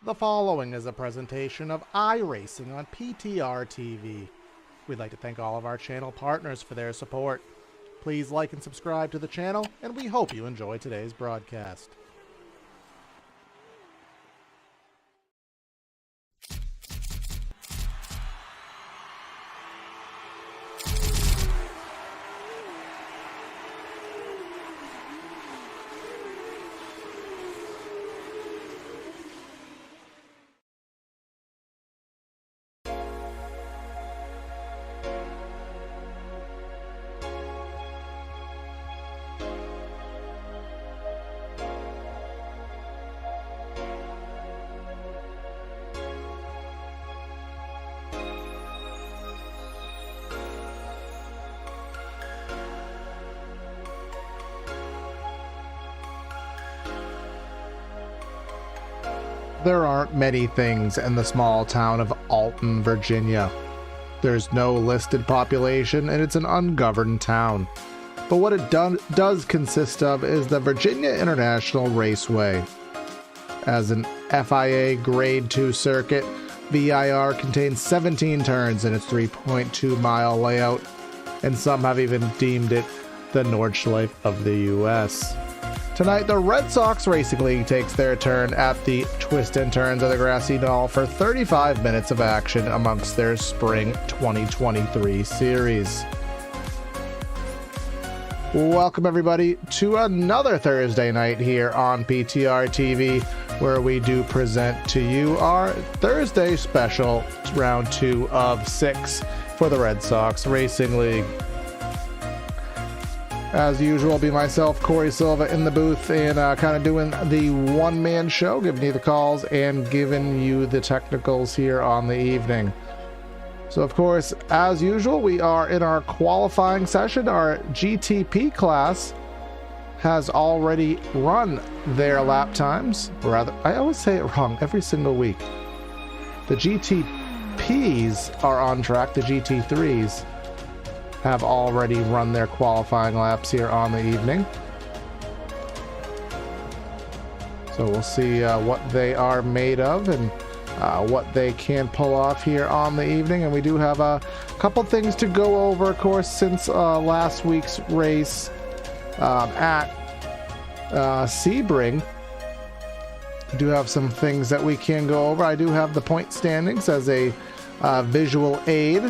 The following is a presentation of iRacing on PTR TV. We'd like to thank all of our channel partners for their support. Please like and subscribe to the channel, and we hope you enjoy today's broadcast. There aren't many things in the small town of Alton, Virginia. There's no listed population and it's an ungoverned town. But what it does consist of is the Virginia International Raceway. As an FIA Grade 2 circuit, VIR contains 17 turns in its 3.2 mile layout, and some have even deemed it the Nordschleife of the US. Tonight, the Red Sox Racing League takes their turn at the twists and turns of the grassy knoll for 35 minutes of action amongst their Spring 2023 series. Welcome everybody to another Thursday night here on PTR TV, where we do present to you our Thursday special round 2 of 6 for the Red Sox Racing League. As usual, be myself, Corey Silva, in the booth and kind of doing the one-man show, giving you the calls and giving you the technicals here on the evening. So, of course, as usual, we are in our qualifying session. Our GTP class has already run their lap times. Rather, I always say it wrong every single week. The GTPs are on track. The GT3s have already run their qualifying laps here on the evening. So we'll see what they are made of and what they can pull off here on the evening. And we do have a couple things to go over, of course, since last week's race at Sebring. We do have some things that we can go over. I do have the point standings as a visual aid.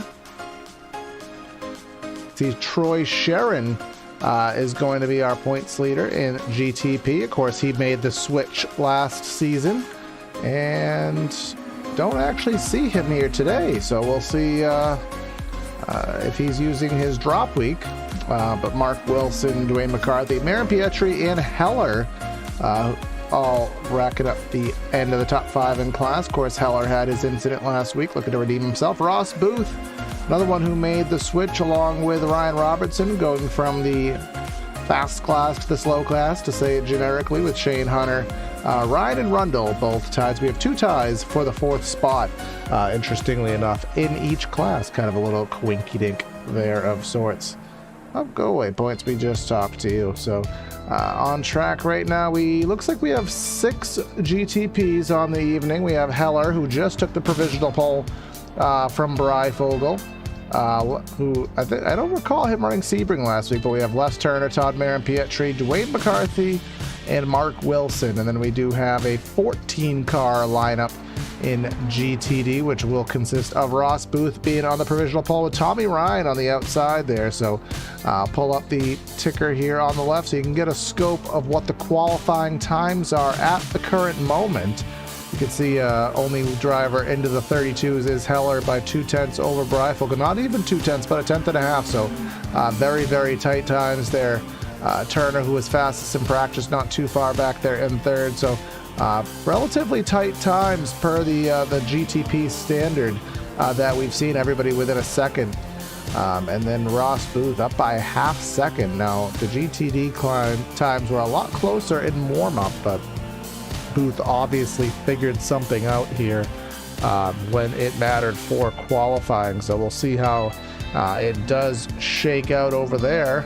See, Troy Sharon is going to be our points leader in GTP. Of course, he made the switch last season, and don't actually see him here today. So we'll see if he's using his drop week. But Mark Wilson, Dwayne McCarthy, Marin Pietri, and Heller all racking up the end of the top 5 in class. Of course, Heller had his incident last week, looking to redeem himself. Ross Booth, another one who made the switch along with Ryan Robertson, going from the fast class to the slow class, to say it generically, with Shane Hunter. Ryan and Rundle, both ties. We have 2 ties for the 4th spot, interestingly enough, in each class. Kind of a little quinky-dink there of sorts. Oh, go away, points. We just talked to you. So on track right now, looks like we have 6 GTPs on the evening. We have Heller, who just took the provisional pole from Breyfogle, who I don't recall him running Sebring last week, but we have Les Turner, Todd Marin Pietri, Dwayne McCarthy, and Mark Wilson. And then we do have a 14-car lineup in GTD, which will consist of Ross Booth being on the provisional pole with Tommy Ryan on the outside there. So pull up the ticker here on the left so you can get a scope of what the qualifying times are at the current moment. You can see only driver into the 32s is Heller by 2/10 over Breyfogle. Not even 2/10, but a 1/10.5. So very, very tight times there. Turner, who was fastest in practice, not too far back there in 3rd. So relatively tight times per the GTP standard that we've seen, everybody within a second. And then Ross Booth up by a half second. Now, the GTD times were a lot closer in warm-up, but Booth obviously figured something out here when it mattered for qualifying. So we'll see how it does shake out over there.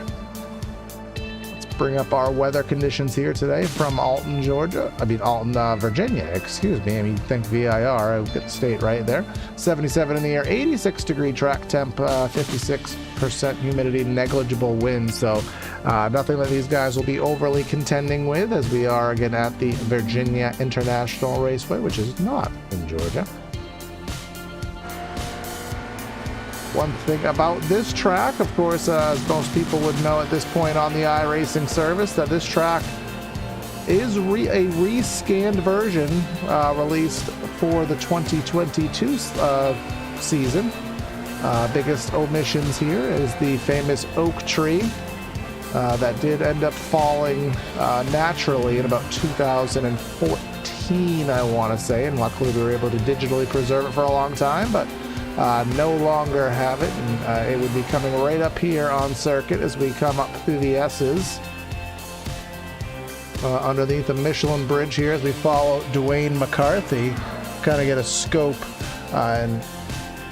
Let's bring up our weather conditions here today from Alton, Virginia, excuse me. I mean, think VIR, I get the state right there. 77 in the air, 86 degree track temp, 56% humidity, negligible wind. So nothing that these guys will be overly contending with, as we are again at the Virginia International Raceway, which is not in Georgia. One thing about this track, of course, as most people would know at this point on the iRacing service, that this track is a rescanned version released for the 2022 season. Biggest omissions here is the famous oak tree that did end up falling naturally in about 2014, I want to say, and luckily we were able to digitally preserve it for a long time, but no longer have it, and it would be coming right up here on circuit as we come up through the S's. Underneath the Michelin bridge here as we follow Dwayne McCarthy, kind of get a scope and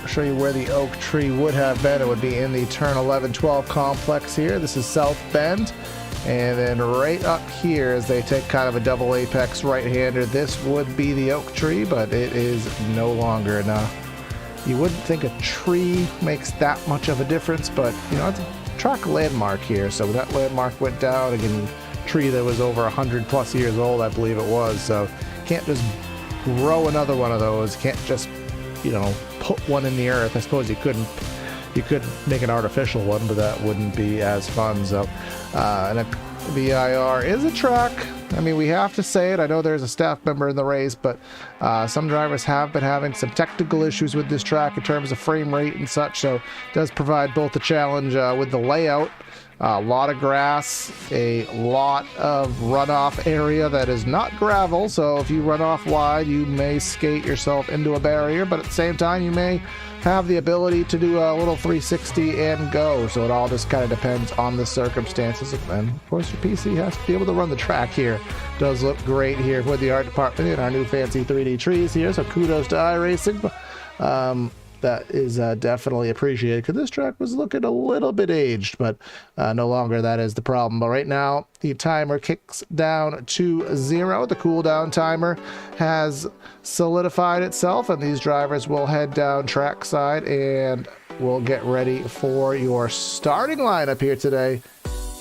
show you where the oak tree would have been. It would be in the turn 11-12 complex here. This is South Bend, and then right up here as they take kind of a double apex right-hander, this would be the oak tree, but it is no longer. Now, you wouldn't think a tree makes that much of a difference, but you know, it's a track landmark here, so that landmark went down. Again, tree that was over 100 plus years old, I believe it was, so can't just grow another one of those. Can't just, you know, put one in the earth. I suppose you could make an artificial one, but that wouldn't be as fun. So and a VIR is a track, I mean, we have to say it. I know there's a staff member in the race, but some drivers have been having some technical issues with this track in terms of frame rate and such, so it does provide both a challenge with the layout. A lot of grass, a lot of runoff area that is not gravel, so if you run off wide, you may skate yourself into a barrier, but at the same time, you may have the ability to do a little 360 and go, so it all just kind of depends on the circumstances. And of course, your PC has to be able to run the track here. Does look great here with the art department and our new fancy 3D trees here, so kudos to iRacing. That is definitely appreciated, because this track was looking a little bit aged, but no longer that is the problem. But right now, the timer kicks down to 0. The cooldown timer has solidified itself, and these drivers will head down trackside, and we'll get ready for your starting lineup here today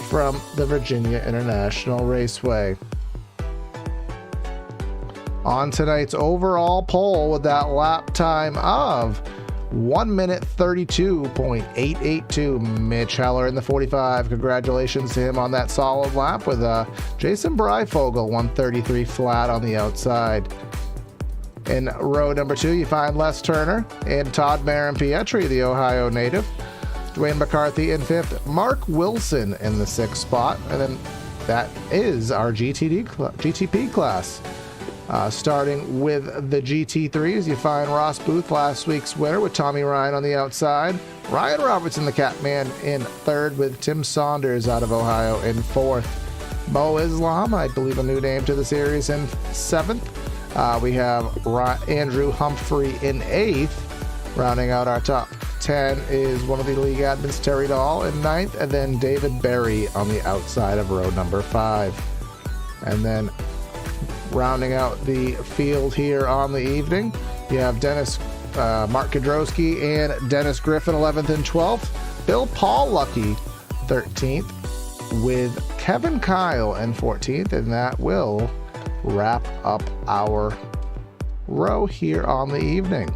from the Virginia International Raceway. On tonight's overall poll with that lap time of 1 minute 32.882. Mitch Heller in the 45. Congratulations to him on that solid lap with Jason Breifogel 133 flat on the outside. In row number 2, you find Les Turner and Todd Marin-Pietri, the Ohio native. Dwayne McCarthy in 5th. Mark Wilson in the 6th spot. And then that is our GTP class. Starting with the GT3s, you find Ross Booth, last week's winner, with Tommy Ryan on the outside. Ryan Robertson, the Catman, in 3rd, with Tim Saunders out of Ohio in 4th. Mo Islam, I believe a new name to the series, in 7th. We have Andrew Humphrey in 8th. Rounding out our top 10 is one of the league admins, Terry Dahl, in 9th, and then David Berry on the outside of row number 5. And then rounding out the field here on the evening, you have Mark Kudrowski and Dennis Griffin 11th and 12th. Bill Paul Lucky 13th, with Kevin Kyle in 14th, and that will wrap up our row here on the evening.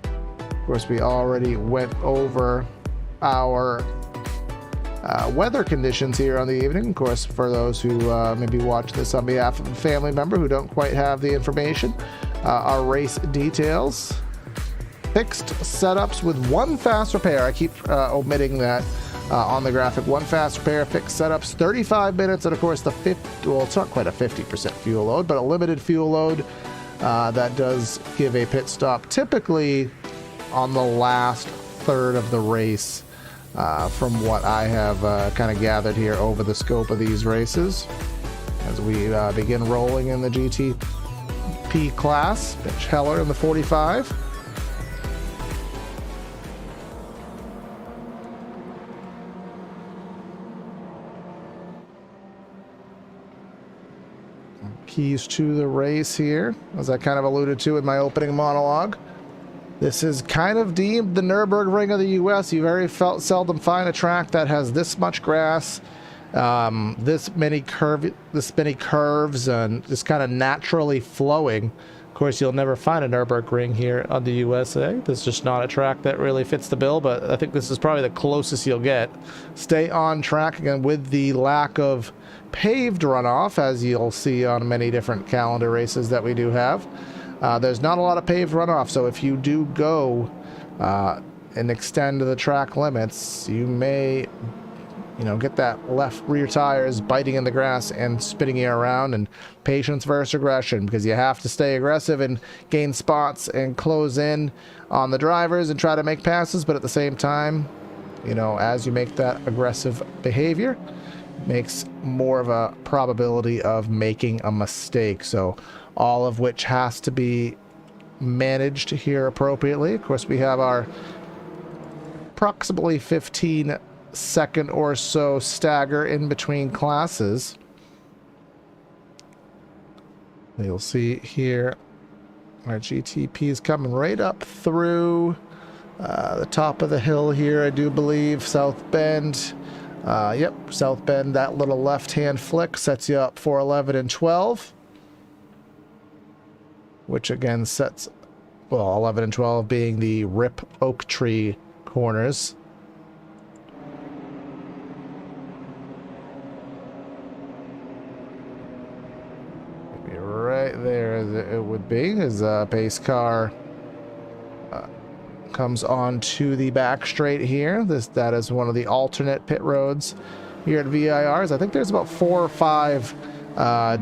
Of course, we already went over our weather conditions here on the evening. Of course, for those who maybe watch this on behalf of a family member who don't quite have the information, our race details: fixed setups with 1 fast repair. I keep omitting that on the graphic. 1 fast repair, fixed setups, 35 minutes, and of course the well, it's not quite a 50% fuel load, but a limited fuel load that does give a pit stop typically on the last third of the race. From what I have kind of gathered here over the scope of these races, as we begin rolling in the GTP class. Mitch Heller in the 45. keys to the race here, as I kind of alluded to in my opening monologue. This is kind of deemed the Nürburgring of the U.S. You very seldom find a track that has this much grass, this many curves, and just kind of naturally flowing. Of course, you'll never find a Nürburgring here on the USA. This is just not a track that really fits the bill, but I think this is probably the closest you'll get. Stay on track again with the lack of paved runoff, as you'll see on many different calendar races that we do have. There's not a lot of paved runoff, so if you do go and extend the track limits, you may, get that left rear tires biting in the grass and spinning you around. And patience versus aggression, because you have to stay aggressive and gain spots and close in on the drivers and try to make passes, but at the same time, as you make that aggressive behavior, makes more of a probability of making a mistake. So all of which has to be managed here appropriately. Of course, we have our approximately 15-second or so stagger in between classes. You'll see here our GTP is coming right up through the top of the hill here, I do believe. South Bend. Yep, South Bend. That little left-hand flick sets you up for 11 and 12. Which again sets, 11 and 12 being the Rip Oak Tree corners. Maybe right there as it would be, as a pace car comes on to the back straight here. That is one of the alternate pit roads here at VIRs. I think there's about 4 or 5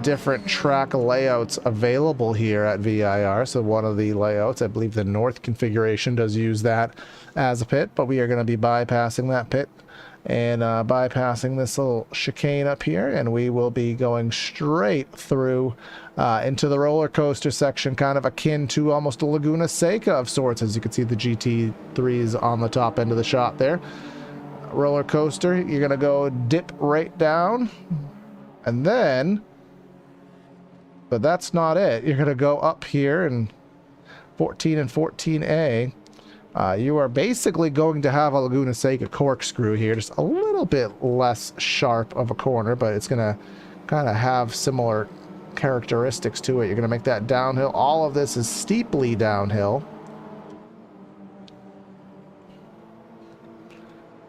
different track layouts available here at VIR. So one of the layouts, I believe the north configuration, does use that as a pit, but we are going to be bypassing that pit and bypassing this little chicane up here, and we will be going straight through into the roller coaster section, kind of akin to almost a Laguna Seca of sorts, as you can see the GT3s on the top end of the shot there. Roller coaster, you're going to go dip right down. And then, but that's not it. You're going to go up here and 14 and 14A. You are basically going to have a Laguna Seca corkscrew here, just a little bit less sharp of a corner, but it's going to kind of have similar characteristics to it. You're going to make that downhill. All of this is steeply downhill.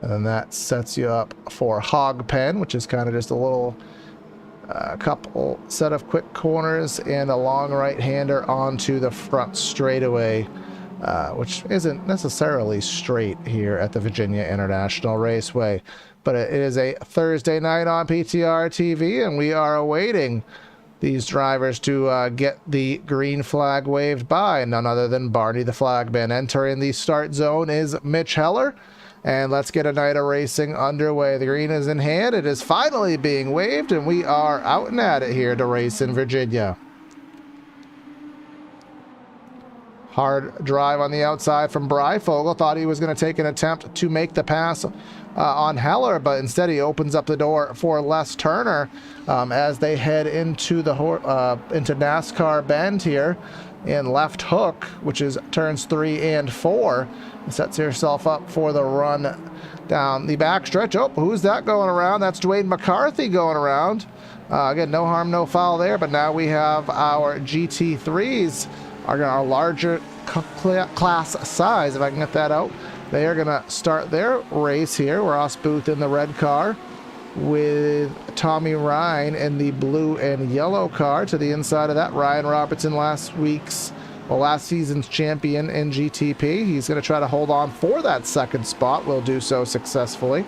And then that sets you up for Hog Pen, which is kind of just a little couple set of quick corners and a long right-hander onto the front straightaway, which isn't necessarily straight here at the Virginia International Raceway. But it is a Thursday night on PTR TV, and we are awaiting these drivers to get the green flag waved by none other than Barney the Flagman. Entering the start zone is Mitch Heller. And let's get a night of racing underway. The green is in hand. It is finally being waved, and we are out and at it here to race in Virginia. Hard drive on the outside from Breyfogle. Thought he was going to take an attempt to make the pass on Heller, but instead he opens up the door for Les Turner as they head into the into NASCAR Bend here in left hook, which is turns 3 and 4. Sets herself up for the run down the backstretch. Oh, who's that going around? That's Dwayne McCarthy going around. Again, no harm, no foul there, but now we have our GT3s, our larger class size, if I can get that out. They are going to start their race here. Ross Booth in the red car with Tommy Ryan in the blue and yellow car. To the inside of that, Ryan Robertson, last season's champion in GTP. He's going to try to hold on for that second spot. Will do so successfully.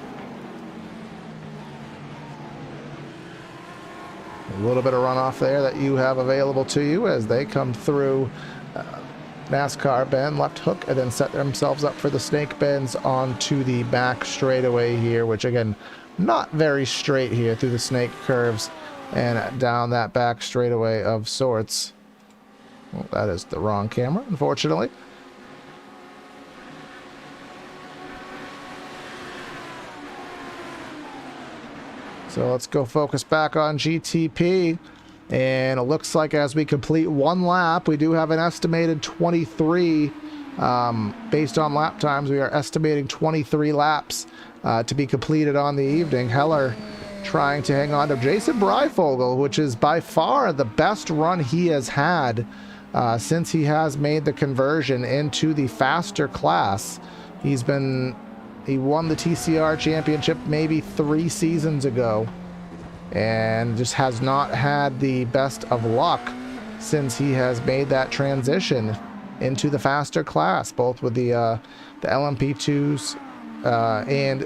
A little bit of runoff there that you have available to you as they come through NASCAR Bend, left hook, and then set themselves up for the snake bends onto the back straightaway here, which again, not very straight here through the snake curves and down that back straightaway of sorts. Well, that is the wrong camera, unfortunately. So let's go focus back on GTP. And it looks like as we complete one lap, we do have an estimated 23. Based on lap times, we are estimating 23 laps to be completed on the evening. Heller trying to hang on to Jason Breifogel, which is by far the best run he has had since he has made the conversion into the faster class. He won the TCR championship maybe 3 seasons ago, and just has not had the best of luck since he has made that transition into the faster class, both with the LMP2s and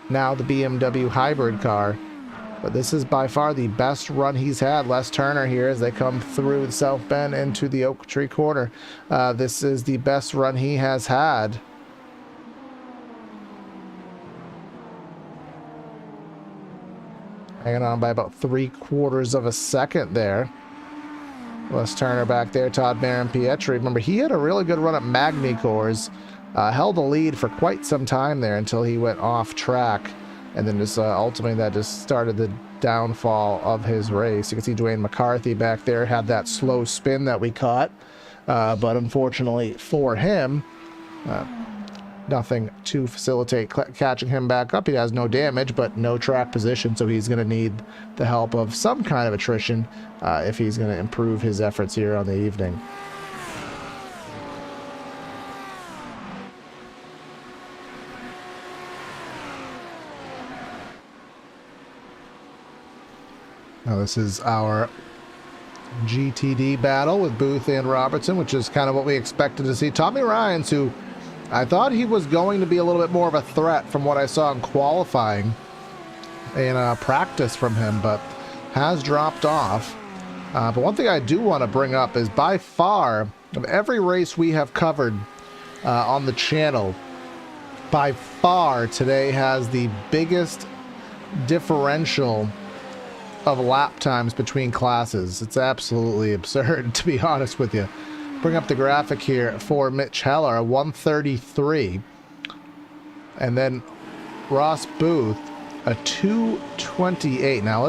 now the BMW hybrid car. But this is by far the best run he's had. Les Turner here as they come through the South Bend into the Oak Tree Corner. This is the best run he has had. Hanging on by about 3/4 of a second there. Les Turner back there, Todd Marin Pietri. Remember, he had a really good run at Magny-Cours. Held the lead for quite some time there until he went off track. And then just ultimately that just started the downfall of his race. You can see Dwayne McCarthy back there had that slow spin that we caught. But unfortunately for him, nothing to facilitate catching him back up. He has no damage, but no track position, so he's going to need the help of some kind of attrition if he's going to improve his efforts here on the evening. Now this is our GTD battle with Booth and Robertson, which is kind of what we expected to see. Tommy Ryans, who I thought he was going to be a little bit more of a threat from what I saw in qualifying and practice from him, but has dropped off. But one thing I do want to bring up is by far, of every race we have covered on the channel, by far today has the biggest differential of lap times between classes. It's absolutely absurd, to be honest with you. Bring up the graphic here for Mitch Heller, 133, and then Ross Booth, a 228. Now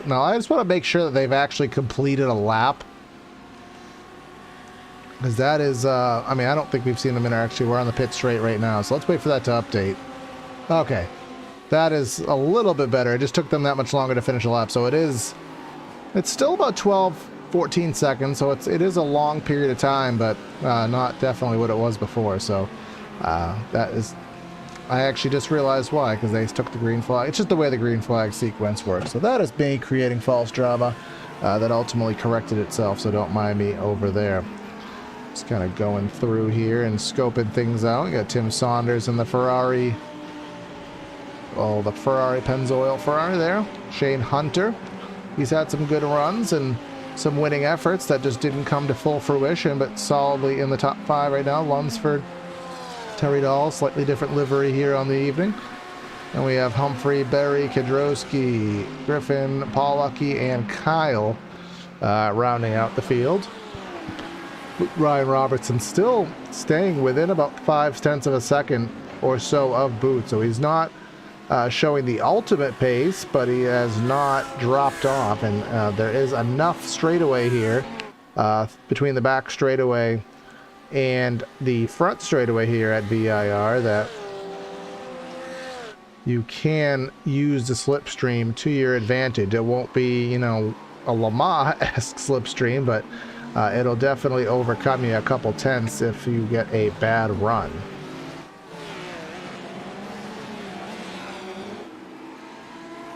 now I just want to make sure that they've actually completed a lap, because that is I mean, I don't think we've seen them we're on the pit straight right now, so let's wait for that to update. Okay, that is a little bit better. It just took them that much longer to finish a lap, so it's still about 14 seconds, so it is a long period of time, but not definitely what it was before. So that is, I actually just realized why, because they took the green flag. It's just the way the green flag sequence works. So that is me creating false drama that ultimately corrected itself, so don't mind me over there. Just kind of going through here and scoping things out. We got Tim Saunders in the Ferrari, the Ferrari Pennzoil Ferrari there. Shane Hunter, he's had some good runs and some winning efforts that just didn't come to full fruition, but solidly in the top 5 right now. Lunsford, Terry Dahl, slightly different livery here on the evening. And we have Humphrey, Berry, Kedrowski, Griffin, Paul Lucky, and Kyle rounding out the field. Ryan Robertson still staying within about 5/10 of a second or so of Booth, so he's not showing the ultimate pace, but he has not dropped off, and there is enough straightaway here between the back straightaway and the front straightaway here at VIR that you can use the slipstream to your advantage. It won't be, a Le Mans-esque slipstream, but it'll definitely overcome you a couple tenths if you get a bad run.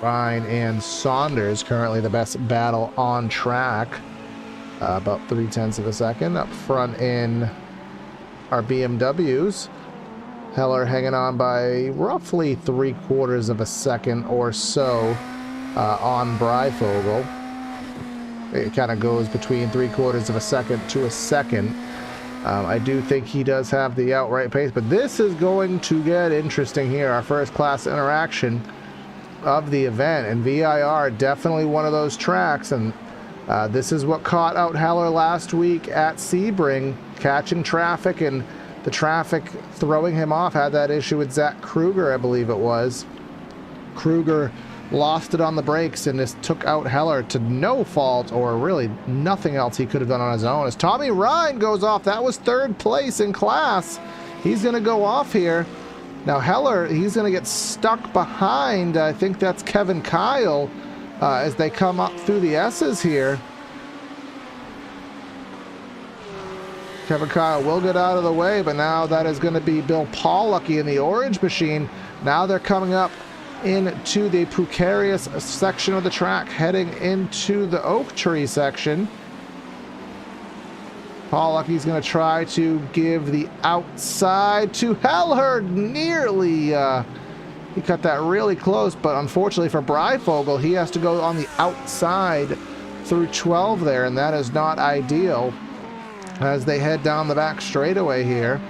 Ryan and Saunders currently the best battle on track, about 0.3 of a second. Up front in our BMWs, Heller hanging on by roughly 3/4 of a second or so on Breifogel. It kind of goes between 3/4 of a second to a second. I do think he does have the outright pace, but this is going to get interesting here. Our first class interaction of the event, and VIR definitely one of those tracks, and this is what caught out Heller last week at Sebring, catching traffic and the traffic throwing him off. Had that issue with Zach Kruger, I believe it was. Kruger lost it on the brakes and just took out Heller to no fault or really nothing else he could have done on his own. As Tommy Ryan goes off, that was third place in class. He's going to go off here. Now Heller, he's going to get stuck behind, I think that's Kevin Kyle, as they come up through the S's here. Kevin Kyle will get out of the way, but now that is going to be Bill Pollucky in the orange machine. Now they're coming up into the precarious section of the track, heading into the oak tree section. Pollucky's going to try to give the outside to Heller. Nearly, he cut that really close, but unfortunately for Breyfogle, he has to go on the outside through 12 there, and that is not ideal as they head down the back straightaway here.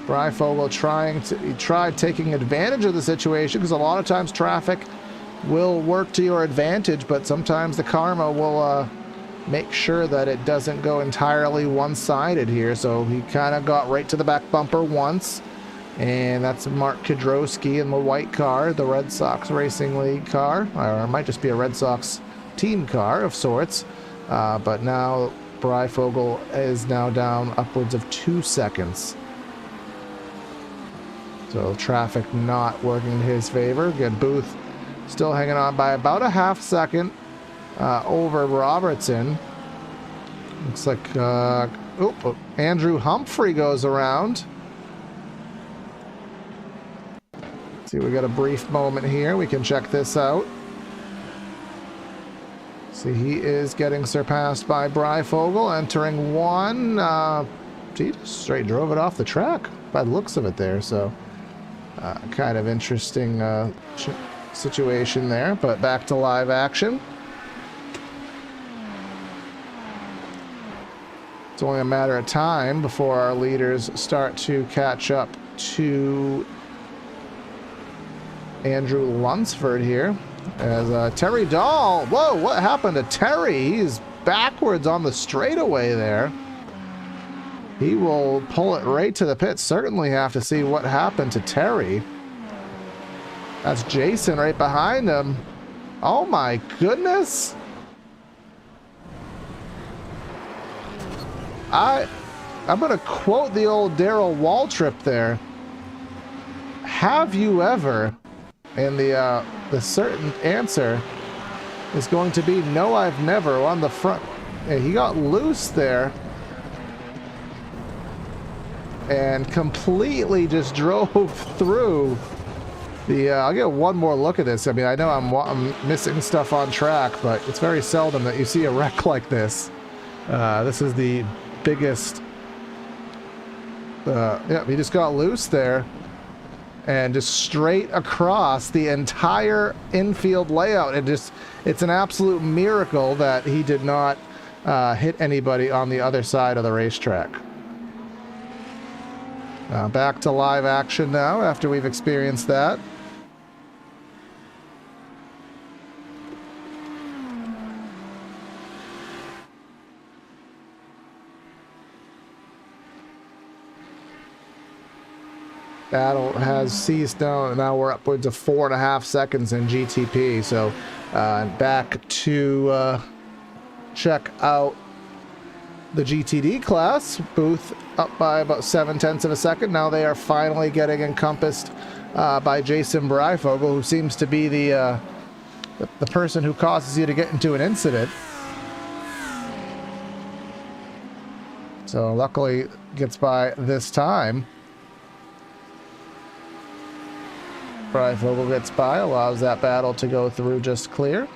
Breyfogle tried taking advantage of the situation, because a lot of times traffic will work to your advantage, but sometimes the karma will make sure that it doesn't go entirely one-sided here. So he kind of got right to the back bumper once, and that's Mark Kidrowski in the white car, the Red Sox Racing League car, or it might just be a Red Sox team car of sorts. But now Breyfogle is now down upwards of 2 seconds. So traffic not working in his favor. Good, Booth still hanging on by about a half second over Robertson. Looks like Andrew Humphrey goes around. Let's see, we got a brief moment here. We can check this out. See, he is getting surpassed by Breyfogle, entering one. He just straight drove it off the track by the looks of it there. So kind of interesting situation there, but back to live action. It's only a matter of time before our leaders start to catch up to Andrew Lunsford here. As Terry Dahl, whoa, what happened to Terry? He's backwards on the straightaway there. He will pull it right to the pit. Certainly have to see what happened to Terry. That's Jason right behind him. Oh my goodness. I'm going to quote the old Darrell Waltrip there. Have you ever? And the certain answer is going to be no, I've never. On the front, and he got loose there and completely just drove through the I'll get one more look at this. I mean, I know I'm missing stuff on track, but it's very seldom that you see a wreck like this. This is the biggest. Yeah, he just got loose there and just straight across the entire infield layout. It's an absolute miracle that he did not hit anybody on the other side of the racetrack. Back to live action now after we've experienced that. Battle has ceased now. Now we're upwards of 4.5 seconds in GTP. So back to check out the GTD class. Booth up by about 0.7 of a second. Now they are finally getting encompassed by Jason Breyfogle, who seems to be the person who causes you to get into an incident. So luckily gets by this time. Breyfogle gets by, allows that battle to go through just clear.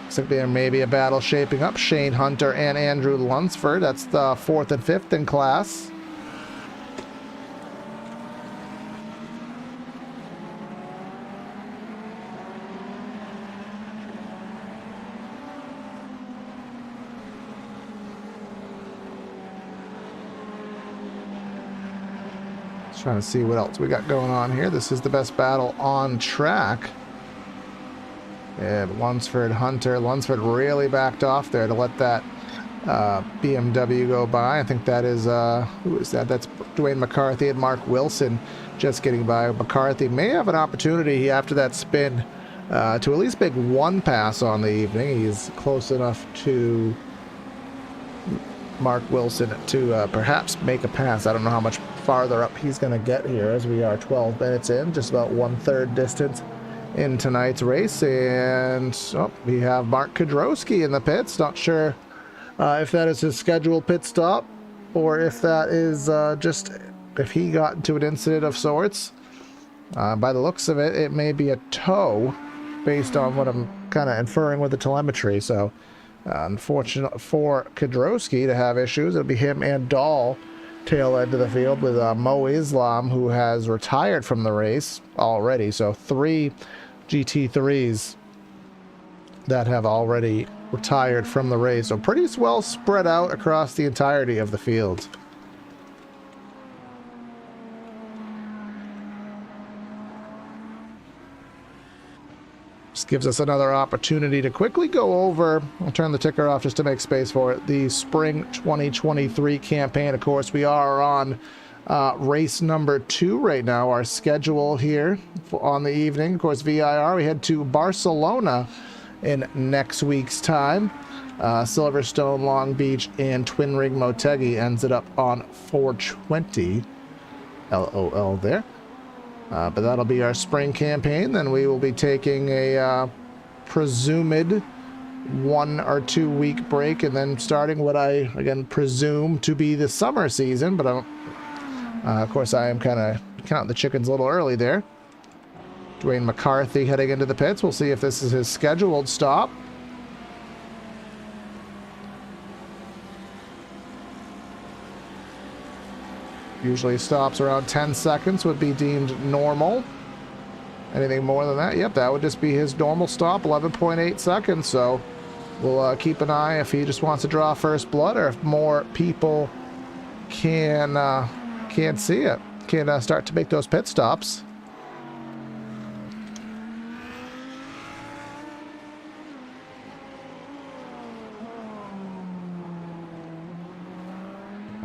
Looks like there may be a battle shaping up. Shane Hunter and Andrew Lunsford. That's the 4th and 5th in class. Trying to see what else we got going on here. This is the best battle on track. And Lunsford, Hunter. Lunsford really backed off there to let that BMW go by. I think that is, who is that? That's Dwayne McCarthy and Mark Wilson just getting by. McCarthy may have an opportunity after that spin to at least make one pass on the evening. He's close enough to Mark Wilson to perhaps make a pass. I don't know how much farther up he's going to get here, as we are 12 minutes in, just about 1/3 distance in tonight's race. And we have Mark Kedrowski in the pits. Not sure if that is his scheduled pit stop or if that is just if he got into an incident of sorts. By the looks of it, it may be a tow based on what I'm kind of inferring with the telemetry. So unfortunate for Kedrowski to have issues. It'll be him and Dahl tail end of the field with Mo Islam, who has retired from the race already. So 3 GT3s that have already retired from the race. So pretty well spread out across the entirety of the field. This gives us another opportunity to quickly go over, I'll turn the ticker off just to make space for it, the Spring 2023 campaign. Of course, we are on race number 2 right now. Our schedule here on the evening, of course, VIR, we head to Barcelona in next week's time. Silverstone, Long Beach, and Twin Ring Motegi ends it up on 420. LOL there. But that'll be our spring campaign. Then we will be taking a presumed 1 or 2 week break and then starting what I, again, presume to be the summer season. But of course, I am kind of counting the chickens a little early there. Dwayne McCarthy heading into the pits. We'll see if this is his scheduled stop. Usually stops around 10 seconds would be deemed normal. Anything more than that, yep, that would just be his normal stop, 11.8 seconds. So we'll keep an eye if he just wants to draw first blood, or if more people can see it, can start to make those pit stops.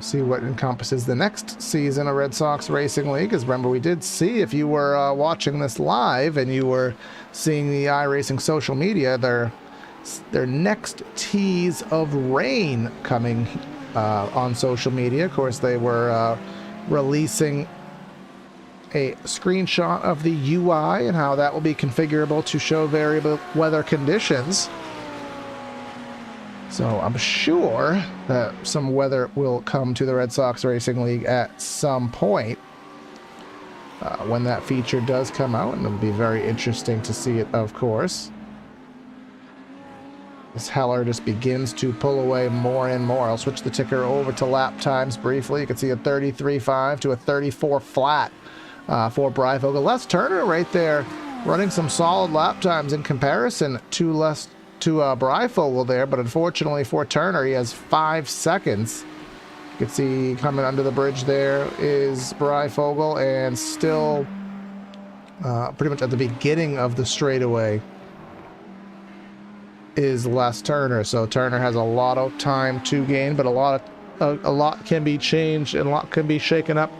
See what encompasses the next season of Red Sox Racing League. Because remember, we did see, if you were watching this live and you were seeing the iRacing social media, their next tease of rain coming on social media. Of course, they were releasing a screenshot of the UI and how that will be configurable to show variable weather conditions. So I'm sure that some weather will come to the Red Sox Racing League at some point when that feature does come out, and it'll be very interesting to see it, of course. As Heller just begins to pull away more and more. I'll switch the ticker over to lap times briefly. You can see a 33.5 to a 34 flat for Breyfogle. Les Turner right there running some solid lap times in comparison to Breyfogle there, but unfortunately for Turner, he has 5 seconds. You can see coming under the bridge there is Breyfogle, and still pretty much at the beginning of the straightaway is Les Turner. So Turner has a lot of time to gain, but a lot can be changed and a lot can be shaken up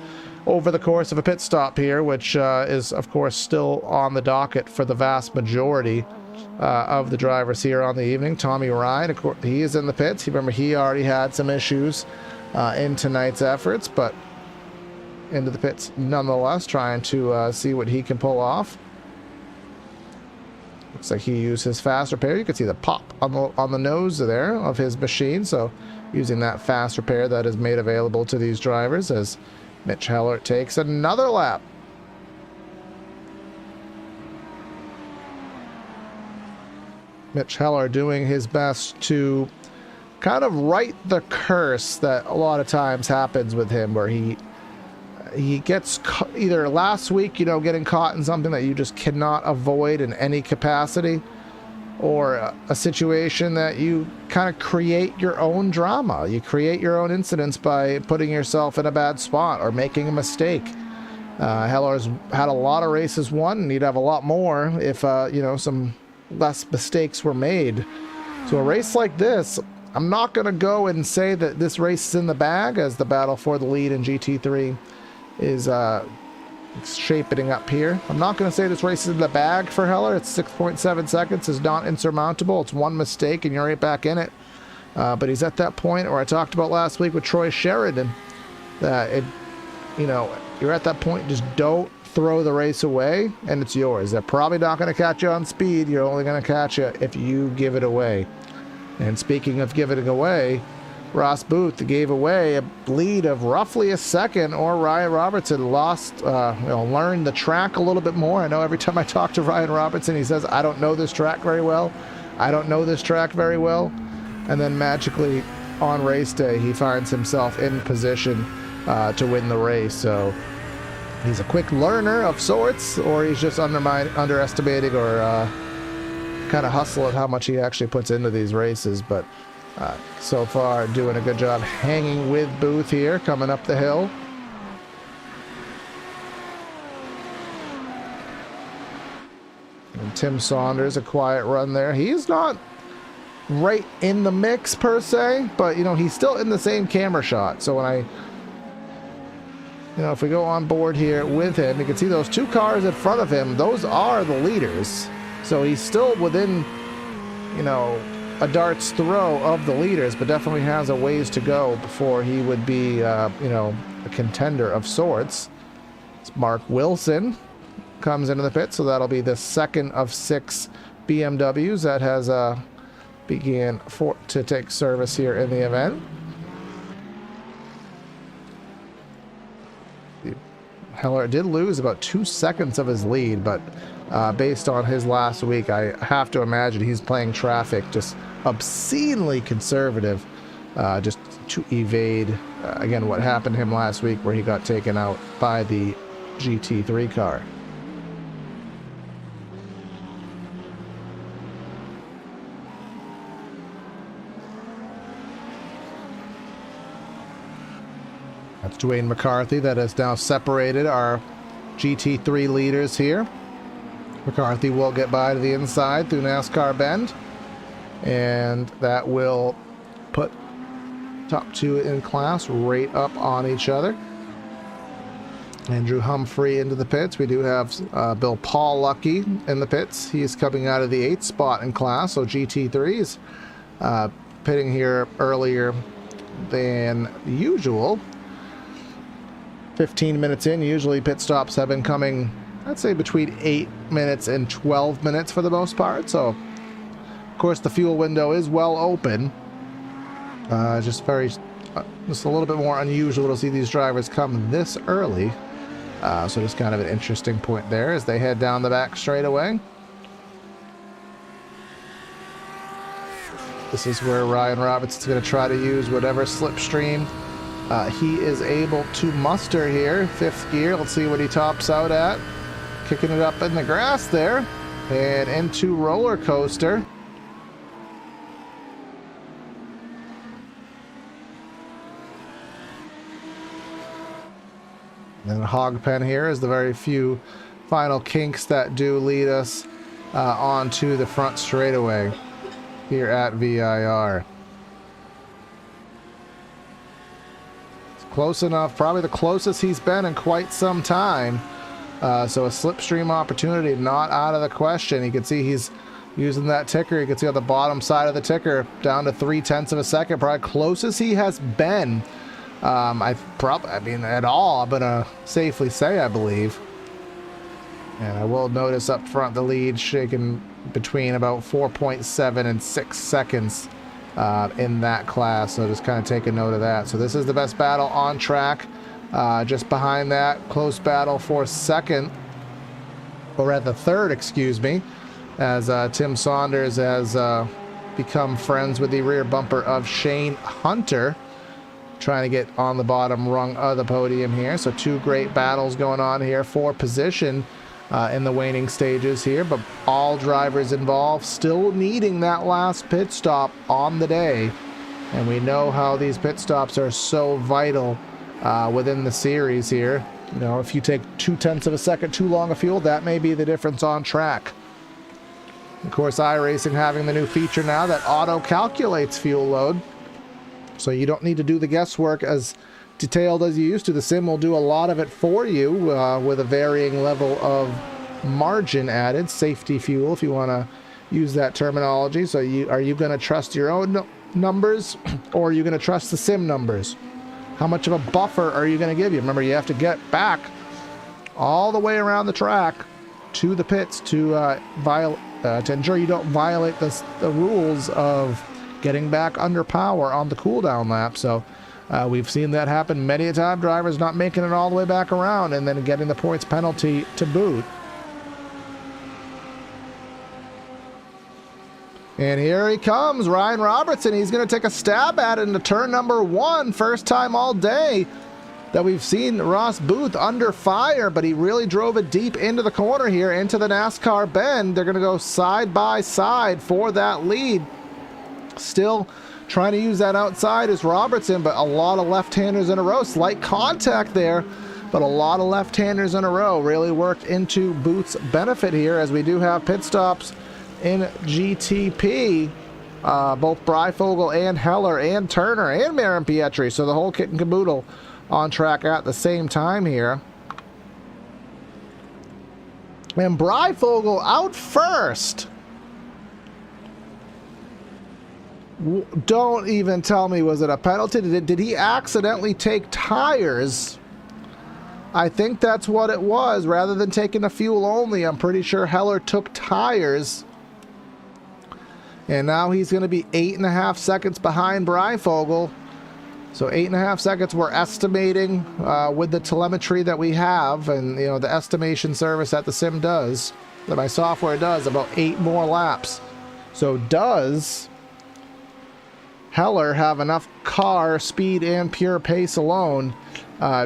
over the course of a pit stop here, which is of course still on the docket for the vast majority of the drivers here on the evening. Tommy Ryan, of course, he is in the pits. Remember, he already had some issues in tonight's efforts, but into the pits nonetheless, trying to see what he can pull off. Looks like he used his fast repair. You can see the pop on the nose there of his machine. So using that fast repair that is made available to these drivers as Mitch Heller takes another lap. Mitch Heller doing his best to kind of right the curse that a lot of times happens with him, where he gets either last week, getting caught in something that you just cannot avoid in any capacity, or a situation that you kind of create your own drama. You create your own incidents by putting yourself in a bad spot or making a mistake. Heller's had a lot of races won, and he'd have a lot more if some less mistakes were made. So a race like this, I'm not going to go and say that this race is in the bag, as the battle for the lead in GT3 is shaping up here. I'm not going to say this race is in the bag for Heller. It's 6.7 seconds is not insurmountable. It's one mistake and you're right back in it. But he's at that point where I talked about last week with Troy Sheridan, that you're at that point. Just don't throw the race away, and it's yours. They're probably not going to catch you on speed. You're only going to catch you if you give it away. And speaking of giving it away, Ross Booth gave away a lead of roughly a second, or Ryan Robertson learned the track a little bit more. I know every time I talk to Ryan Robertson, he says, I don't know this track very well. I don't know this track very well. And then magically on race day, he finds himself in position to win the race. So he's a quick learner of sorts, or he's just underestimating or kind of hustle at how much he actually puts into these races. But so far doing a good job hanging with Booth here, coming up the hill. And Tim Saunders, a quiet run there. He's not right in the mix per se, but he's still in the same camera shot. So when if we go on board here with him, you can see those two cars in front of him. Those are the leaders. So he's still within, a dart's throw of the leaders, but definitely has a ways to go before he would be, a contender of sorts. It's Mark Wilson comes into the pit, so that'll be the second of 6 BMWs that has began to take service here in the event. Heller did lose about 2 seconds of his lead, but based on his last week, I have to imagine he's playing traffic just obscenely conservative, just to evade, again, what happened to him last week where he got taken out by the GT3 car. That's Dwayne McCarthy that has now separated our GT3 leaders here. McCarthy will get by to the inside through NASCAR Bend, and that will put top 2 in class right up on each other. Andrew Humphrey into the pits. We do have Bill Paul Lucky in the pits. He's coming out of the 8th spot in class, so GT3's pitting here earlier than usual. 15 minutes in. Usually pit stops have been coming, I'd say, between 8 minutes and 12 minutes for the most part. So, of course, the fuel window is well open. Just a little bit more unusual to see these drivers come this early. So just kind of an interesting point there as they head down the back straightaway. This is where Ryan Robertson's going to try to use whatever slipstream he is able to muster here. 5th gear. Let's see what he tops out at. Kicking it up in the grass there. And into roller coaster. And hog pen here is the very few final kinks that do lead us onto the front straightaway here at VIR. It's close enough, probably the closest he's been in quite some time. So a slipstream opportunity not out of the question. You can see he's using that ticker. You can see on the bottom side of the ticker down to 0.3 of a second, probably closest he has at all, I'm gonna safely say, I believe. And I will notice up front the lead shaking between about 4.7 and 6 seconds in that class. So just kind of take a note of that. So this is the best battle on track. Just behind that, close battle for second, or at the third, excuse me, as Tim Saunders has become friends with the rear bumper of Shane Hunter, trying to get on the bottom rung of the podium here. So 2 great battles going on here for position in the waning stages here, but all drivers involved still needing that last pit stop on the day. And we know how these pit stops are so vital within the series here. You know, if you take 0.2 of a second too long of fuel, that may be the difference on track. Of course, iRacing having the new feature now that auto-calculates fuel load. So you don't need to do the guesswork as detailed as you used to. The sim will do a lot of it for you with a varying level of margin added. Safety fuel, if you want to use that terminology. So are you going to trust your own numbers, or are you going to trust the sim numbers? How much of a buffer are you going to give you? Remember, you have to get back all the way around the track to the pits to ensure you don't violate the rules of getting back under power on the cooldown lap. So we've seen that happen many a time. Drivers not making it all the way back around and then getting the points penalty to boot. And here he comes, Ryan Robertson. He's going to take a stab at it into turn number 1. First time all day that we've seen Ross Booth under fire, but he really drove it deep into the corner here, into the NASCAR bend. They're going to go side by side for that lead. Still trying to use that outside is Robertson, but a lot of left-handers in a row. Slight contact there, but a lot of left-handers in a row really worked into Booth's benefit here, as we do have pit stops in GTP. Both Breyfogle and Heller and Turner and Marin Pietri, so the whole kit and caboodle on track at the same time here. And Breyfogle out first. Don't even tell me, was it a penalty? Did he accidentally take tires? I think that's what it was. Rather than taking the fuel only, I'm pretty sure Heller took tires. And now he's going to be 8.5 seconds behind Breyfogle. So 8.5 seconds we're estimating with the telemetry that we have, and the estimation service that the sim does, that my software does, about 8 more laps. So does Heller have enough car speed and pure pace alone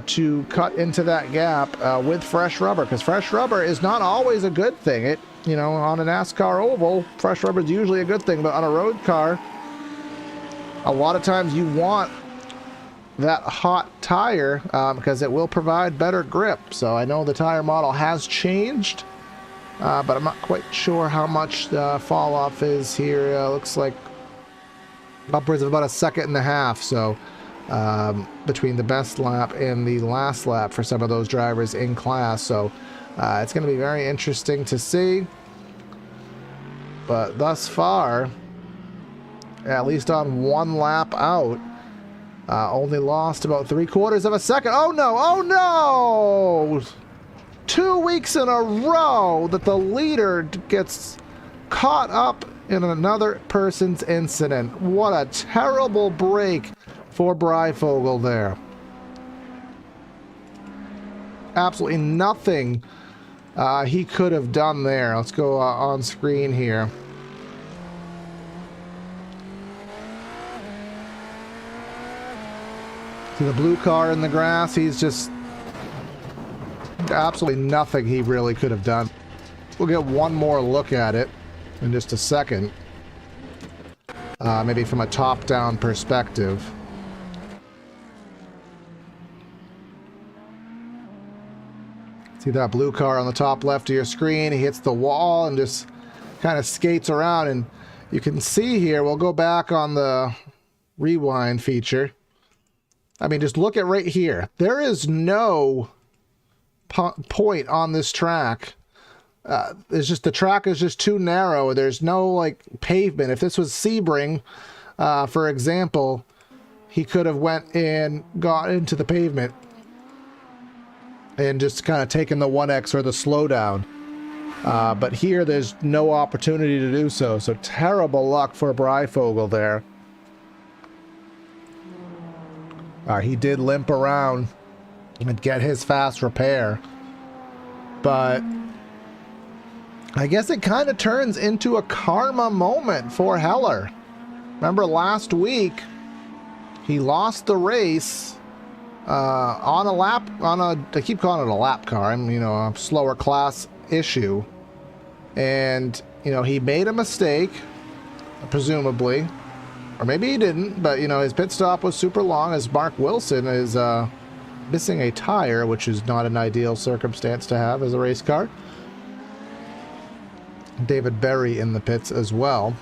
to cut into that gap with fresh rubber? Because fresh rubber is not always a good thing. On a NASCAR oval, fresh rubber is usually a good thing, but on a road car, a lot of times you want that hot tire because it will provide better grip. So I know the tire model has changed, but I'm not quite sure how much the fall off is here. Looks like upwards of about 1.5 seconds. So between the best lap and the last lap for some of those drivers in class. So it's going to be very interesting to see. But thus far, at least on one lap out, only lost about 3/4 seconds. Oh no! Oh no! 2 weeks in a row that the leader gets caught up in another person's incident. What a terrible break for Breyfogle there. Absolutely nothing he could have done there. Let's go on screen here. See the blue car in the grass? He's just absolutely nothing he really could have done. We'll get one more look at it in just a second. Maybe from a top-down perspective. See that blue car on the top left of your screen? He hits the wall and just kind of skates around. And you can see here, we'll go back on the rewind feature. I mean, just look at right here. There is no point on this track. It's just the track is just too narrow. There's no like pavement. If this was Sebring, for example, he could have went and got into the pavement and just kind of taken the 1X or the slowdown. But here, there's no opportunity to do so. So terrible luck for Breyfogle there. He did limp around and get his fast repair. But I guess it kind of turns into a karma moment for Heller. Remember last week, he lost the race on a lap, I keep calling it a lap car, a slower class issue. And, he made a mistake, presumably. Or maybe he didn't, but, his pit stop was super long as Mark Wilson is missing a tire, which is not an ideal circumstance to have as a race car. David Berry in the pits as well.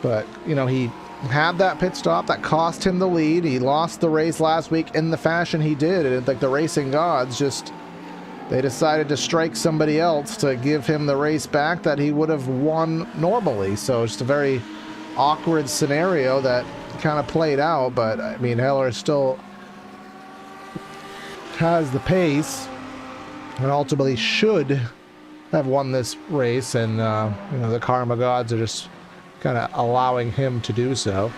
But, you know, he had that pit stop that cost him the lead. He lost the race last week in the fashion he did. And like the racing gods just, they decided to strike somebody else to give him the race back that he would have won normally. So it's just a very awkward scenario that kind of played out. But, I mean, Heller still has the pace and ultimately should have won this race. And, you know, the karma gods are just kind of allowing him to do so,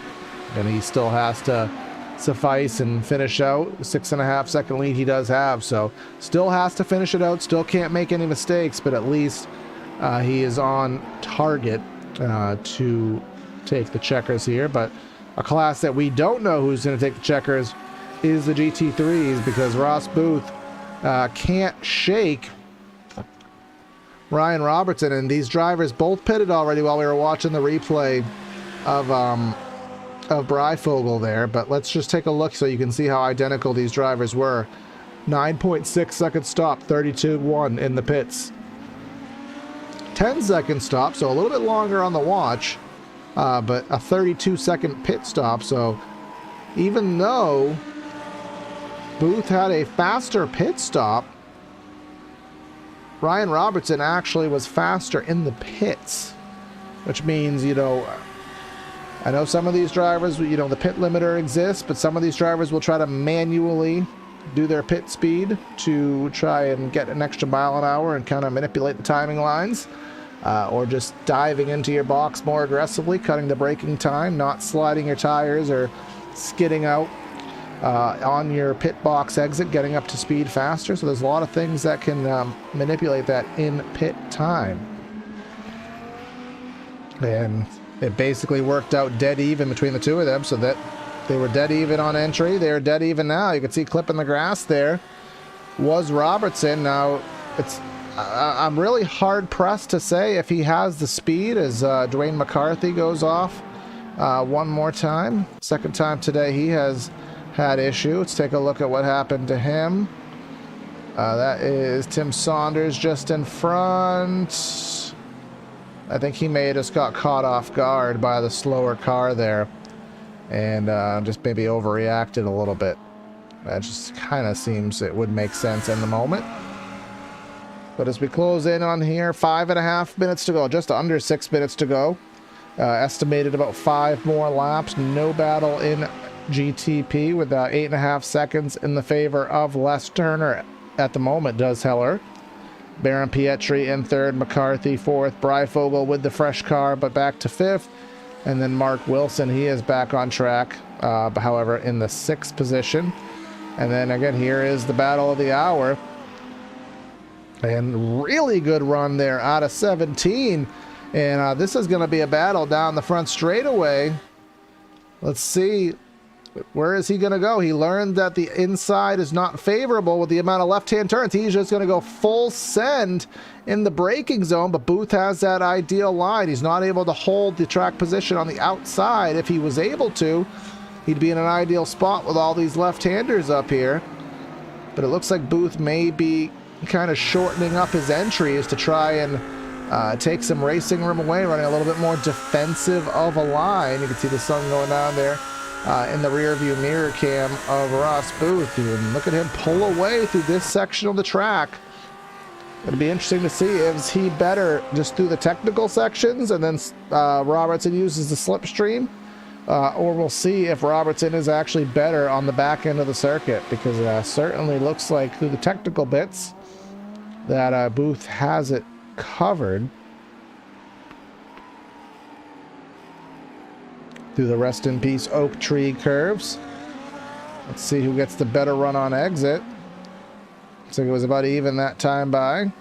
and he still has to suffice and finish out. 6.5 second lead he does have, so still has to finish it out, still can't make any mistakes, but at least he is on target to take the checkers here. But a class that we don't know who's going to take the checkers is the GT3s, because Ross Booth can't shake Ryan Robertson, and these drivers both pitted already while we were watching the replay of Breyfogle there. But let's just take a look so you can see how identical these drivers were. 9.6 second stop, 32-1 in the pits. 10 second stop, so a little bit longer on the watch, but a 32 second pit stop. So even though Booth had a faster pit stop, Ryan Robertson actually was faster in the pits, which means, you know, I know some of these drivers, you know, the pit limiter exists, but some of these drivers will try to manually do their pit speed to try and get an extra mile an hour and kind of manipulate the timing lines, or just diving into your box more aggressively, cutting the braking time, not sliding your tires or skidding out on your pit box exit, getting up to speed faster. So there's a lot of things that can manipulate that in pit time. And it basically worked out dead even between the two of them, so that they were dead even on entry. They're dead even now. You can see clipping the grass there was Robertson. Now, it's I'm really hard pressed to say if he has the speed as Dwayne McCarthy goes off one more time. Second time today he has had issue. Let's take a look at what happened to him. That is Tim Saunders just in front. I think he may have just got caught off guard by the slower car there, and just maybe overreacted a little bit. That just kind of seems it would make sense in the moment. But as we close in on here, 5.5 minutes to go, just under 6 minutes to go. Estimated about 5 more laps. No battle in GTP, with 8.5 seconds in the favor of Les Turner at the moment, does Heller. Baron Pietri in third, McCarthy fourth, Breyfogle with the fresh car but back to fifth, and then Mark Wilson, he is back on track, however in the 6th position. And then again, here is the battle of the hour, and really good run there out of 17, and this is going to be a battle down the front straightaway. Let's see, where is he going to go? He learned that the inside is not favorable with the amount of left-hand turns. He's just going to go full send in the braking zone, but Booth has that ideal line. He's not able to hold the track position on the outside. If he was able to, he'd be in an ideal spot with all these left-handers up here. But it looks like Booth may be kind of shortening up his entries to try and take some racing room away, running a little bit more defensive of a line. You can see the sun going down there in the rear view mirror cam of Ross Booth. And look at him pull away through this section of the track. It'll be interesting to see, is he better just through the technical sections and then Robertson uses the slipstream, or we'll see if Robertson is actually better on the back end of the circuit, because it certainly looks like through the technical bits that Booth has it covered. Through the rest in peace oak tree curves. Let's see who gets the better run on exit. Looks like it was about even that time by,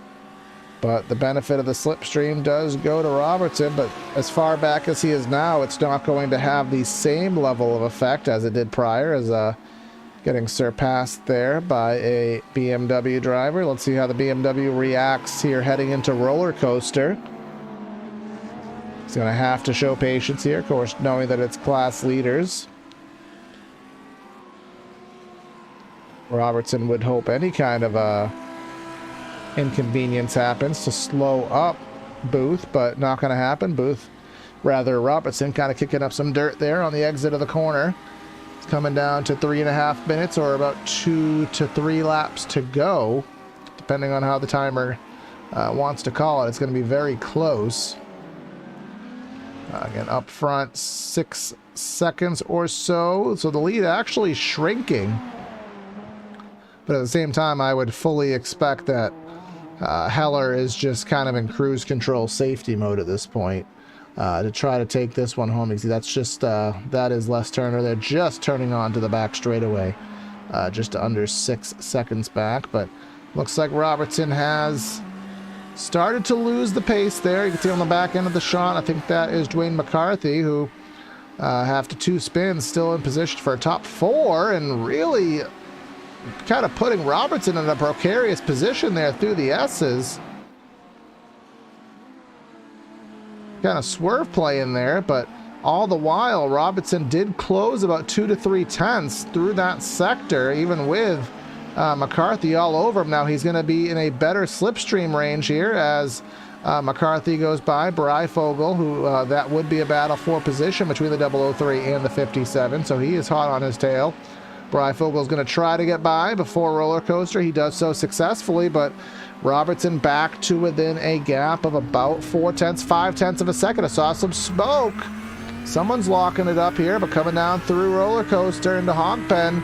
but the benefit of the slipstream does go to Robertson. But as far back as he is now, it's not going to have the same level of effect as it did prior, as getting surpassed there by a BMW driver. Let's see how the BMW reacts here heading into roller coaster. He's going to have to show patience here, of course, knowing that it's class leaders. Robertson would hope any kind of inconvenience happens to slow up Booth, but not going to happen. Booth, rather Robertson, kind of kicking up some dirt there on the exit of the corner. It's coming down to 3.5 minutes, or about 2 to 3 laps to go, depending on how the timer wants to call it. It's going to be very close. Again, up front, 6 seconds or so. So the lead actually shrinking. But at the same time, I would fully expect that Heller is just kind of in cruise control safety mode at this point to try to take this one home. You see, that's just, that is Les Turner. They're just turning on to the back straightaway, just under 6 seconds back. But looks like Robertson has started to lose the pace there. You can see on the back end of the shot, I think that is Dwayne McCarthy, who after 2 spins still in position for a top 4, and really kind of putting Robertson in a precarious position there through the S's. Kind of swerve play in there, but all the while Robertson did close about 2 to 3 tenths through that sector, even with McCarthy all over him. Now he's going to be in a better slipstream range here as McCarthy goes by. Breyfogle, who that would be a battle for position between the 003 and the 57, so he is hot on his tail. Breyfogle is going to try to get by before Roller Coaster. He does so successfully, but Robertson back to within a gap of about 4 tenths, 5 tenths of a second. I saw some smoke. Someone's locking it up here, but coming down through Roller Coaster into Hogpen.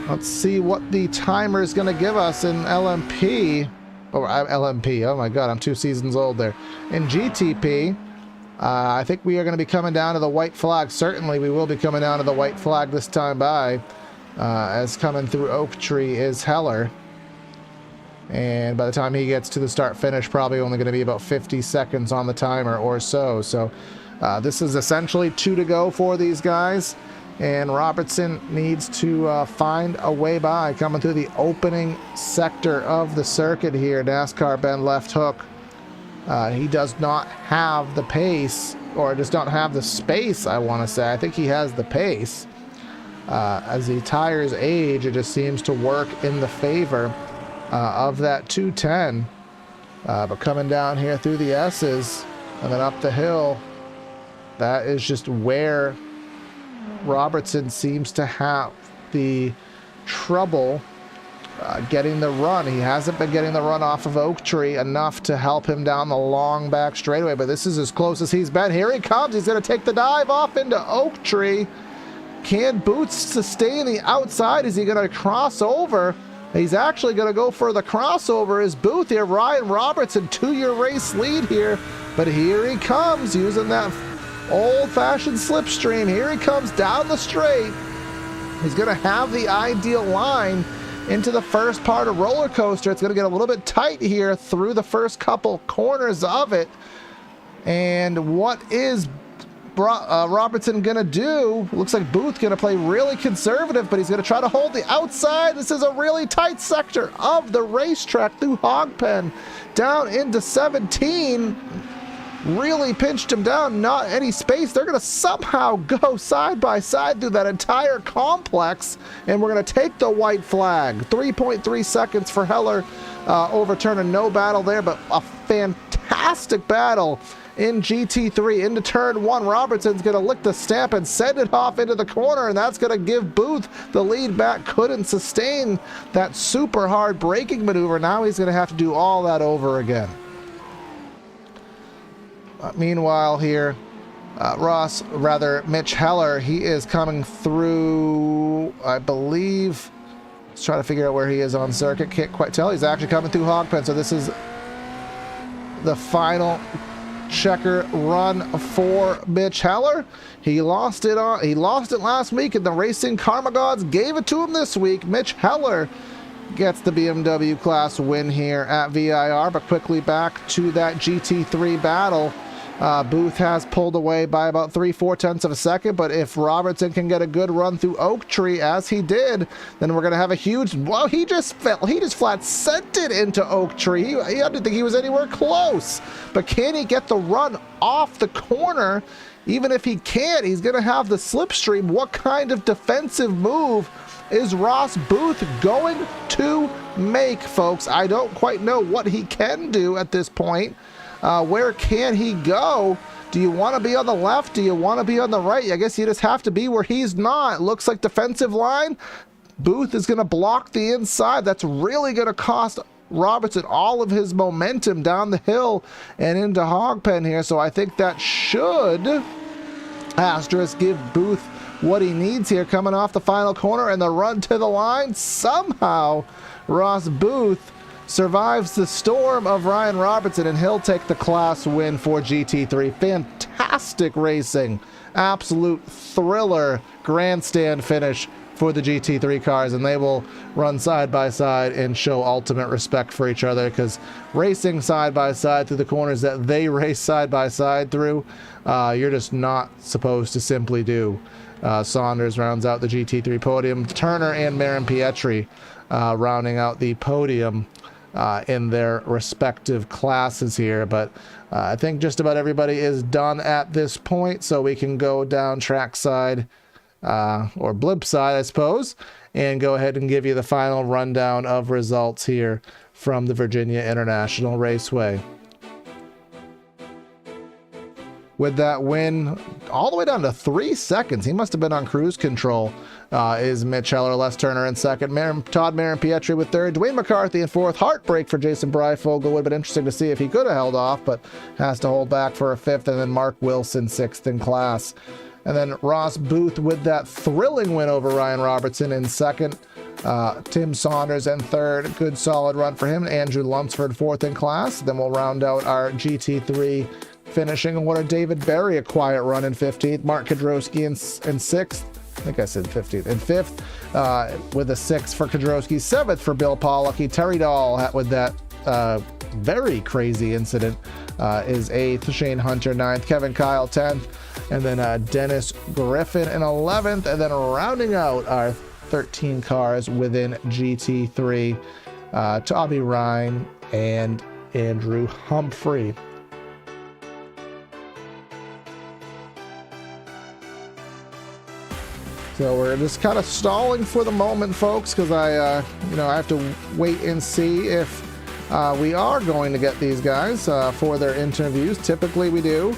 Let's see what the timer is going to give us in LMP. LMP. Oh my God, I'm 2 seasons old there. In GTP, I think we are going to be coming down to the white flag. Certainly we will be coming down to the white flag this time by, as coming through Oak Tree is Heller. And by the time he gets to the start finish, probably only going to be about 50 seconds on the timer or so. So this is essentially 2 to go for these guys. And Robertson needs to find a way by, coming through the opening sector of the circuit here. NASCAR bend left hook. He does not have the pace, or does not have the space, I want to say. I think he has the pace. As the tires age, it just seems to work in the favor of that 210. But coming down here through the S's and then up the hill, that is just where Robertson seems to have the trouble getting the run. He hasn't been getting the run off of Oak Tree enough to help him down the long back straightaway, but this is as close as he's been. Here he comes. He's going to take the dive off into Oak Tree. Can Booth sustain the outside? Is he going to cross over? He's actually going to go for the crossover. Is Booth here? Ryan Robertson, 2-year race lead here, but here he comes using that old-fashioned slipstream. Here he comes down the straight. He's going to have the ideal line into the first part of Roller Coaster. It's going to get a little bit tight here through the first couple corners of it. And what is Robertson going to do? Looks like Booth going to play really conservative, but he's going to try to hold the outside. This is a really tight sector of the racetrack through Hogpen down into 17. Really pinched him down, not any space. They're going to somehow go side by side through that entire complex, and we're going to take the white flag. 3.3 seconds for Heller, overturning no battle there, but a fantastic battle in GT3 into turn 1. Robertson's going to lick the stamp and send it off into the corner, and that's going to give Booth the lead back. Couldn't sustain that super hard braking maneuver. Now he's going to have to do all that over again. Meanwhile here, Mitch Heller, he is coming through, I believe, let's try to figure out where he is on circuit. Can't quite tell. He's actually coming through Hogpen, so this is the final checker run for Mitch Heller. He lost it last week, and the Racing Karma Gods gave it to him this week. Mitch Heller gets the BMW class win here at VIR, but quickly back to that GT3 battle. Booth has pulled away by about 3-4 tenths of a second, but if Robertson can get a good run through Oak Tree, as he did, then we're going to have a huge, well, he just flat sent it into Oak Tree. I didn't think he was anywhere close, but can he get the run off the corner? Even if he can't, he's going to have the slipstream. What kind of defensive move is Ross Booth going to make, folks? I don't quite know what he can do at this point. Where can he go? Do you want to be on the left? Do you want to be on the right? I guess you just have to be where he's not. Looks like defensive line. Booth is going to block the inside. That's really going to cost Robertson all of his momentum down the hill and into Hogpen here. So I think that should asterisk give Booth what he needs here coming off the final corner, and the run to the line. Somehow Ross Booth survives the storm of Ryan Robertson, and he'll take the class win for GT3. Fantastic racing, absolute thriller grandstand finish for the GT3 cars, and they will run side by side and show ultimate respect for each other, because racing side by side through the corners that they race side by side through, you're just not supposed to simply do. Saunders rounds out the GT3 podium. Turner and Marin Pietri rounding out the podium in their respective classes here. But I think just about everybody is done at this point, so we can go down track side, or blip side, I suppose, and go ahead and give you the final rundown of results here from the Virginia International Raceway. With that win all the way down to 3 seconds, he must have been on cruise control, is Mitch Heller. Les Turner in second, Todd Marin Pietri with third, Dwayne McCarthy in fourth. Heartbreak for Jason Breifogel. Would have been interesting to see if he could have held off, but has to hold back for a fifth. And then Mark Wilson sixth in class. And then Ross Booth with that thrilling win over Ryan Robertson in second. Tim Saunders in third. Good solid run for him. Andrew Lunsford fourth in class. Then we'll round out our GT3 finishing order. David Berry, a quiet run in 15th. Mark Kadrowski in 6th. I think I said 15th. In 5th, with a 6 for Kadrowski. 7th for Bill Pollocky. Terry Dahl with that very crazy incident is 8th. Shane Hunter 9th. Kevin Kyle 10th. And then Dennis Griffin in 11th. And then rounding out our 13 cars within GT3, Tommy Ryan and Andrew Humphrey. So we're just kind of stalling for the moment, folks, because I have to wait and see if we are going to get these guys for their interviews. Typically we do.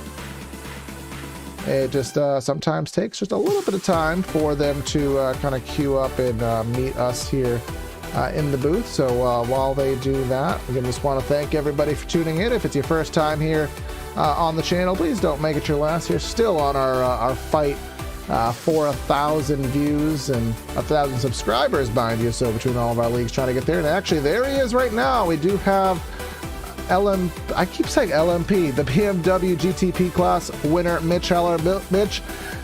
It just sometimes takes just a little bit of time for them to kind of queue up and meet us here in the booth. So while they do that, again, just want to thank everybody for tuning in. If it's your first time here on the channel, please don't make it your last. You're still on our fight for 1,000 views and 1,000 subscribers, mind you. So between all of our leagues trying to get there. And actually, there he is right now. We do have I keep saying LMP, the BMW GTP class winner, Mitch Heller. Mitch,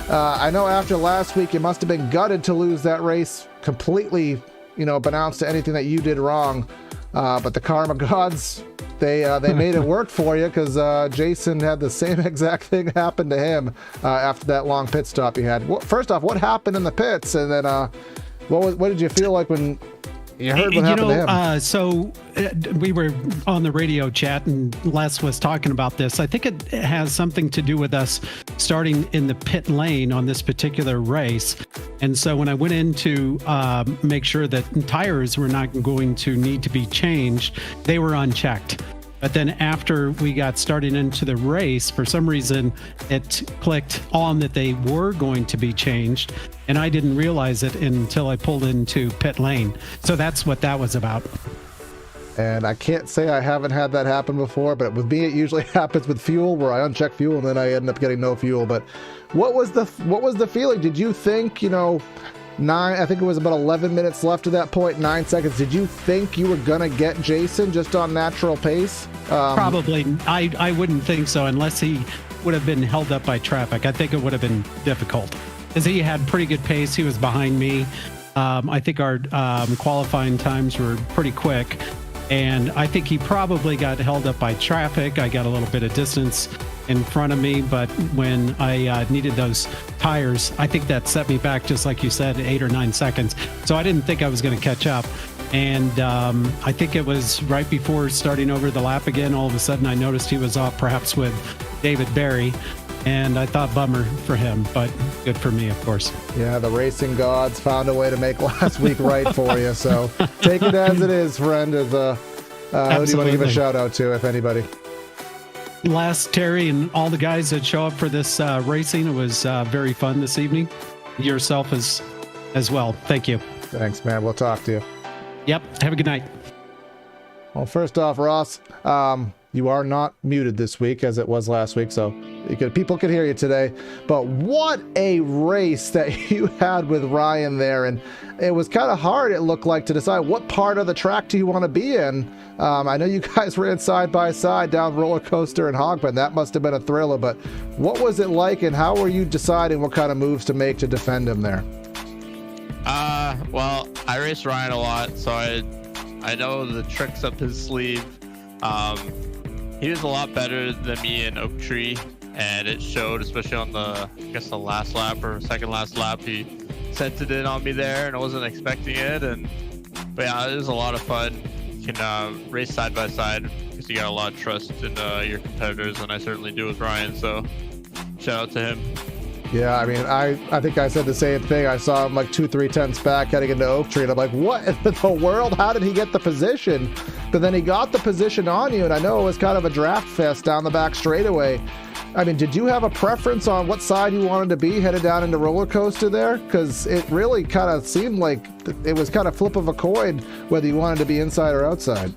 I know after last week, you must have been gutted to lose that race, completely, announced to anything that you did wrong. But the Karma Gods, they made it work for you, because Jason had the same exact thing happen to him after that long pit stop you had. First off, what happened in the pits? And then what did you feel like when you heard what happened to him? So we were on the radio chat, and Les was talking about this. I think it has something to do with us starting in the pit lane on this particular race. And so when I went in to make sure that tires were not going to need to be changed, they were unchecked. But then after we got started into the race, for some reason, it clicked on that they were going to be changed. And I didn't realize it until I pulled into pit lane. So that's what that was about. And I can't say I haven't had that happen before, but with me, it usually happens with fuel, where I uncheck fuel and then I end up getting no fuel. But what was the feeling? Did you think, I think it was about 11 minutes left at that point, 9 seconds. Did you think you were going to get Jason just on natural pace? Probably. I wouldn't think so, unless he would have been held up by traffic. I think it would have been difficult, because he had pretty good pace. He was behind me. I think our qualifying times were pretty quick, and I think he probably got held up by traffic. I got a little bit of distance in front of me, but when I needed those tires, I think that set me back, just like you said, 8 or 9 seconds. So I didn't think I was going to catch up. And I think it was right before starting over the lap again, all of a sudden I noticed he was off, perhaps with David Berry. And I thought bummer for him, but good for me, of course. Yeah, the racing gods found a way to make last week right for you. So take it as it is, friend. As who do you want to give a shout out to, if anybody? Last, Terry and all the guys that show up for this racing. It was very fun this evening. Yourself as well. Thank you. Thanks, man. We'll talk to you. Yep. Have a good night. Well, first off, Ross, you are not muted this week as it was last week, so people could hear you today. But what a race that you had with Ryan there, and it was kind of hard, it looked like, to decide what part of the track do you want to be in. I know you guys ran side by side down roller coaster and Hogpen. That must have been a thriller, but what was it like, and how were you deciding what kind of moves to make to defend him there? Well, I race Ryan a lot, so I know the tricks up his sleeve. He was a lot better than me in Oak Tree, and it showed, especially on the last lap or second last lap. He sent it in on me there, and I wasn't expecting it. But yeah, it was a lot of fun. You can race side by side because you got a lot of trust in your competitors, and I certainly do with Ryan. So shout out to him. Yeah, I mean, I think I said the same thing. I saw him like 2-3 tenths back heading into Oak Tree, and I'm like, what in the world? How did he get the position? But then he got the position on you, and I know it was kind of a draft fest down the back straightaway. I mean, did you have a preference on what side you wanted to be headed down into roller coaster there? Because it really kind of seemed like it was kind of flip of a coin whether you wanted to be inside or outside.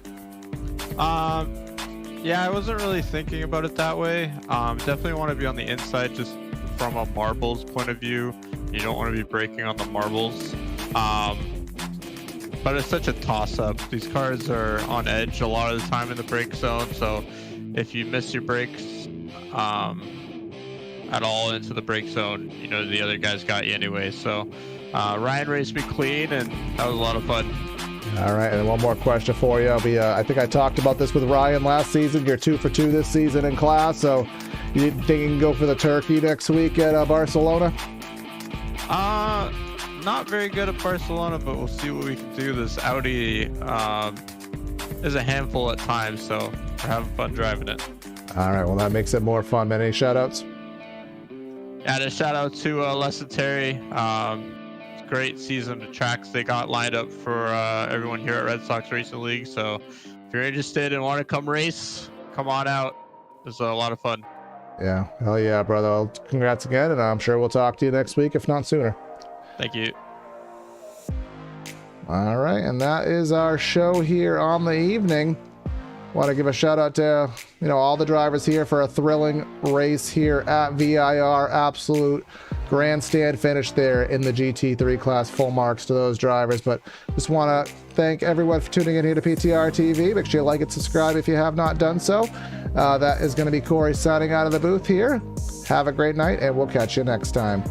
Yeah, I wasn't really thinking about it that way. Definitely want to be on the inside, just from a marbles point of view. You don't want to be braking on the marbles. But it's such a toss-up. These cars are on edge a lot of the time in the brake zone, so if you miss your brakes at all into the brake zone, you know the other guys got you anyway. So Ryan raced me clean, and that was a lot of fun. All right, and one more question for you. I think I talked about this with Ryan last season. You're 2 for 2 this season in class, so you think you can go for the turkey next week at Barcelona? Not very good at Barcelona, but we'll see what we can do. This Audi is a handful at times, so we're having fun driving it. All right, well, that makes it more fun, man. Any shout-outs? Yeah, just shout out to Les and Terry. Great season of tracks they got lined up for everyone here at Red Sox Racing League. So if you're interested and want to come race, come on out. It's a lot of fun. Yeah, hell yeah, brother. Well, congrats again, and I'm sure we'll talk to you next week, if not sooner. Thank you. All right, and that is our show here on the evening. Want to give a shout out to all the drivers here for a thrilling race here at VIR. Absolute grandstand finish there in the GT3 class. Full marks to those drivers. But just want to thank everyone for tuning in here to PTR TV. Make sure you like and subscribe if you have not done so. That is going to be Corey signing out of the booth here. Have a great night, and we'll catch you next time.